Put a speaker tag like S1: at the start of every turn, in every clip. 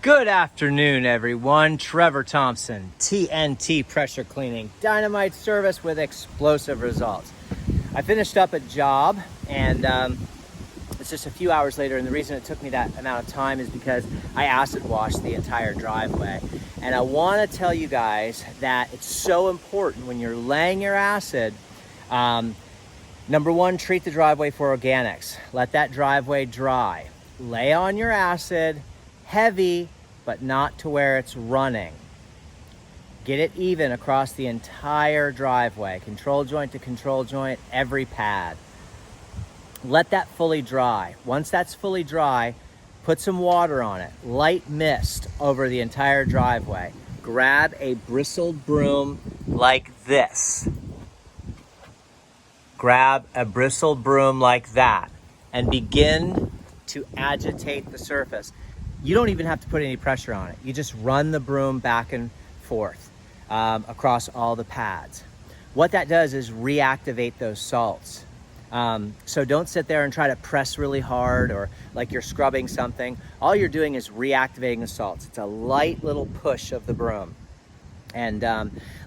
S1: Good afternoon, everyone. Trevor Thompson, TNT Pressure Cleaning, dynamite service with explosive results. I finished up a job and it's just a few hours later, and the reason it took me that amount of time is because I acid washed the entire driveway. And I want to tell you guys that it's so important when you're laying your acid. Number one, treat the driveway for organics. Let that driveway dry. Lay on your acid, heavy, but not to where it's running. Get it even across the entire driveway, control joint to control joint, every pad. Let that fully dry. Once that's fully dry, put some water on it. Light mist over the entire driveway. Grab a bristled broom like this. Grab a bristled broom like that and begin to agitate the surface. You don't even have to put any pressure on it. You just run the broom back and forth across all the pads. What that does is reactivate those salts. So don't sit there and try to press really hard or like you're scrubbing something. All you're doing is reactivating the salts. It's a light little push of the broom. And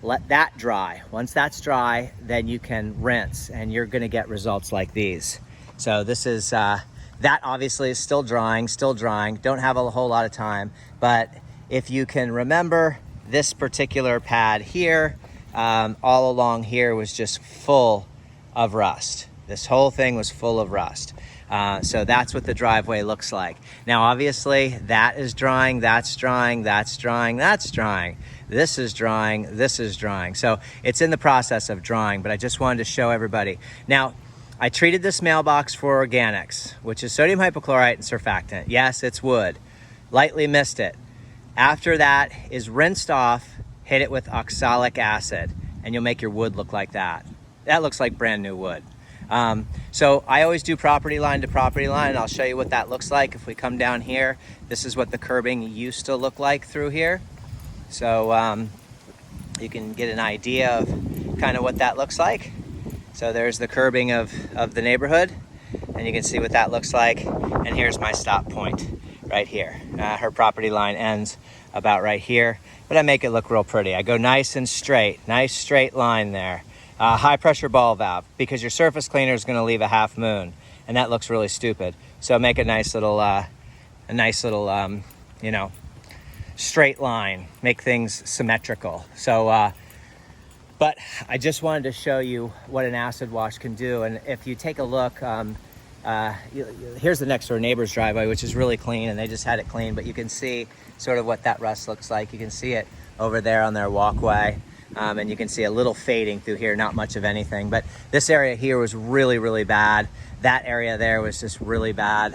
S1: let that dry. Once that's dry, then you can rinse and you're gonna get results like these. So this is, that obviously is still drying. Don't have a whole lot of time, but if you can remember this particular pad here, all along here was just full of rust. This whole thing was full of rust. So that's what the driveway looks like. Now, obviously that is drying, that's drying, that's drying, that's drying. This is drying, this is drying. So it's in the process of drying, but I just wanted to show everybody. Now, I treated this mailbox for organics, which is sodium hypochlorite and surfactant. Yes, it's wood. Lightly mist it. After that is rinsed off, hit it with oxalic acid, and you'll make your wood look like that. That looks like brand new wood. So I always do property line to property line, and I'll show you what that looks like. If we come down here, this is what the curbing used to look like through here. So you can get an idea of kind of what that looks like. So there's the curbing of the neighborhood, and you can see what that looks like. And here's my stop point right here. Her property line ends about right here, but I make it look real pretty. I go nice and straight, nice straight line there. High pressure ball valve, because your surface cleaner is going to leave a half moon, and that looks really stupid. So make a nice little, you know, straight line, make things symmetrical. So, but I just wanted to show you what an acid wash can do. And if you take a look, here's the next door neighbor's driveway, which is really clean, and they just had it cleaned, but you can see sort of what that rust looks like. You can see it over there on their walkway. And you can see a little fading through here, not much of anything. But this area here was really, really bad. That area there was just really bad.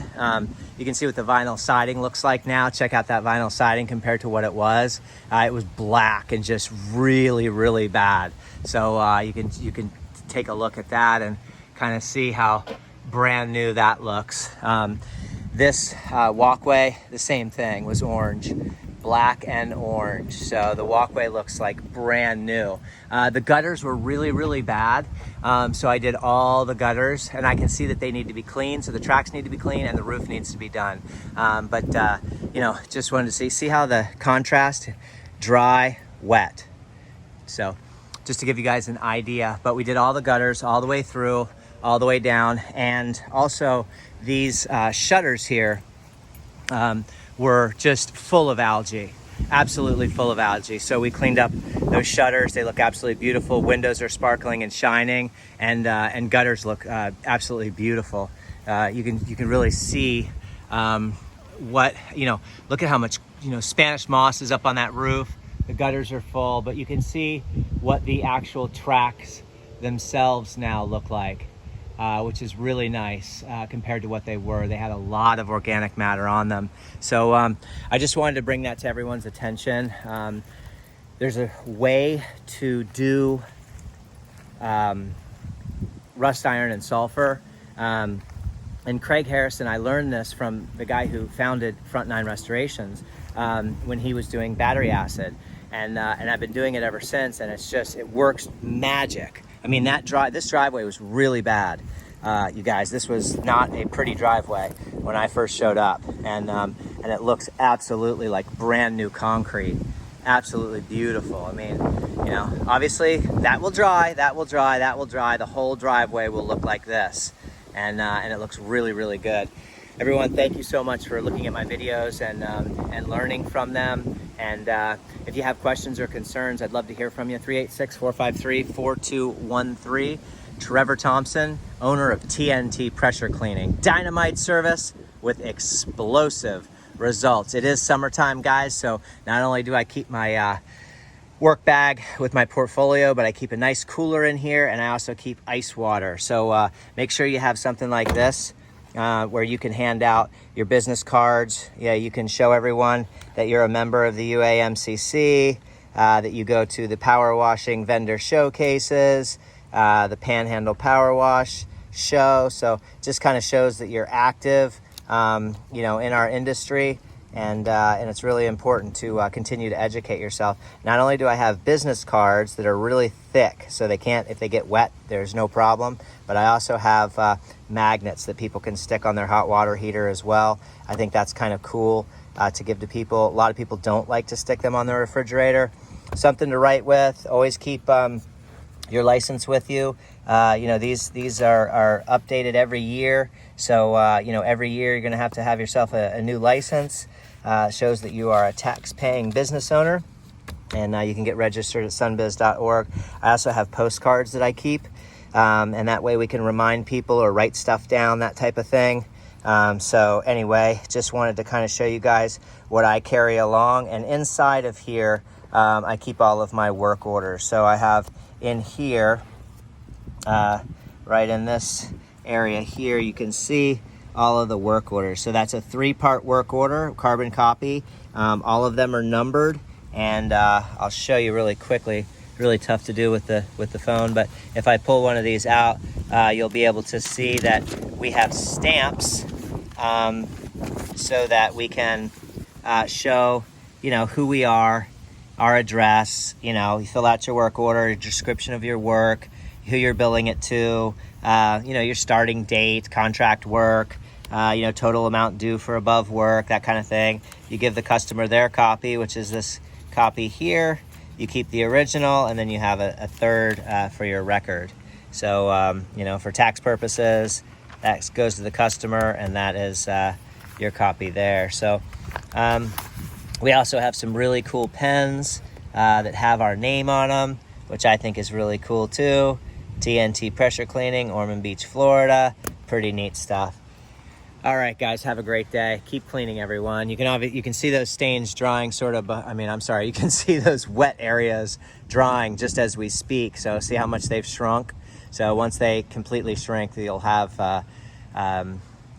S1: You can see what the vinyl siding looks like now. Check out that vinyl siding compared to what it was. It was black and just really, really bad. So you can take a look at that and kind of see how brand new that looks. This walkway, the same thing, was orange. Black and orange. So the walkway looks like brand new. The gutters were really, really bad. So I did all the gutters, and I can see that they need to be clean. So the tracks need to be clean and the roof needs to be done. You know, just wanted to see how the contrast, dry, wet. So just to give you guys an idea, but we did all the gutters all the way through, all the way down. And also these shutters here, were just full of algae, absolutely full of algae. So we cleaned up those shutters. They look absolutely beautiful. Windows are sparkling and shining, and gutters look absolutely beautiful. You can really see what, you know, look at how much, you know, Spanish moss is up on that roof. The gutters are full, but you can see what the actual tracks themselves now look like. Which is really nice compared to what they were. They had a lot of organic matter on them. So I just wanted to bring that to everyone's attention. There's a way to do rust iron and sulfur. And Craig Harrison, I learned this from the guy who founded Front Nine Restorations when he was doing battery acid. And I've been doing it ever since, and it works magic. I mean, this driveway was really bad. You guys, this was not a pretty driveway when I first showed up. And and it looks absolutely like brand new concrete. Absolutely beautiful. I mean, you know, obviously that will dry, that will dry, that will dry. The whole driveway will look like this. And it looks really, really good. Everyone, thank you so much for looking at my videos and learning from them. And if you have questions or concerns, I'd love to hear from you. 386-453-4213. Trevor Thompson, owner of TNT Pressure Cleaning. Dynamite service with explosive results. It is summertime, guys, so not only do I keep my work bag with my portfolio, but I keep a nice cooler in here, and I also keep ice water. So make sure you have something like this where you can hand out your business cards. Yeah, you can show everyone that you're a member of the UAMCC, that you go to the power washing vendor showcases, the Panhandle Power Wash show. So just kind of shows that you're active, you know, in our industry. And it's really important to continue to educate yourself. Not only do I have business cards that are really thick, so they can't, if they get wet, there's no problem, but I also have magnets that people can stick on their hot water heater as well. I think that's kind of cool to give to people. A lot of people don't like to stick them on their refrigerator. Something to write with. Always keep your license with you. You know, these are updated every year. So, you know, every year you're going to have yourself a new license. Shows that you are a tax-paying business owner, and you can get registered at sunbiz.org. I also have postcards that I keep, and that way we can remind people or write stuff down, that type of thing. So anyway, just wanted to kind of show you guys what I carry along. And inside of here, I keep all of my work orders. So I have in here, right in this area here, you can see all of the work orders. So that's a 3-part work order, carbon copy. All of them are numbered, and I'll show you really quickly. Really tough to do with the phone, but if I pull one of these out, you'll be able to see that we have stamps, so that we can show, you know, who we are, our address. You know, you fill out your work order, your description of your work, who you're billing it to, you know, your starting date, contract work, you know, total amount due for above work, that kind of thing. You give the customer their copy, which is this copy here. You keep the original, and then you have a third for your record. So, you know, for tax purposes, that goes to the customer, and that is your copy there. So we also have some really cool pens that have our name on them, which I think is really cool too. TNT Pressure Cleaning, Ormond Beach, Florida. Pretty neat stuff. All right, guys, have a great day. Keep cleaning, everyone. You can see those stains drying sort of, you can see those wet areas drying just as we speak. So see how much they've shrunk. So once they completely shrink, you'll have,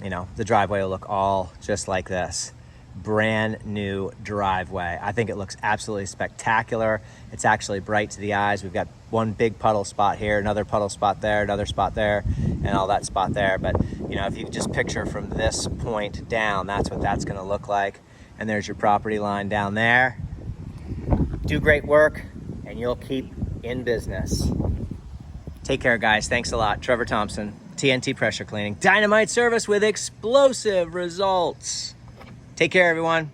S1: you know, the driveway will look all just like this. Brand new driveway. I think it looks absolutely spectacular. It's actually bright to the eyes. We've got one big puddle spot here, another puddle spot there, another spot there, and all that spot there. But you know, if you just picture from this point down, that's what that's going to look like. And there's your property line down there. Do great work, and you'll keep in business. Take care, guys. Thanks a lot. Trevor Thompson, TNT Pressure Cleaning. Dynamite service with explosive results. Take care, everyone.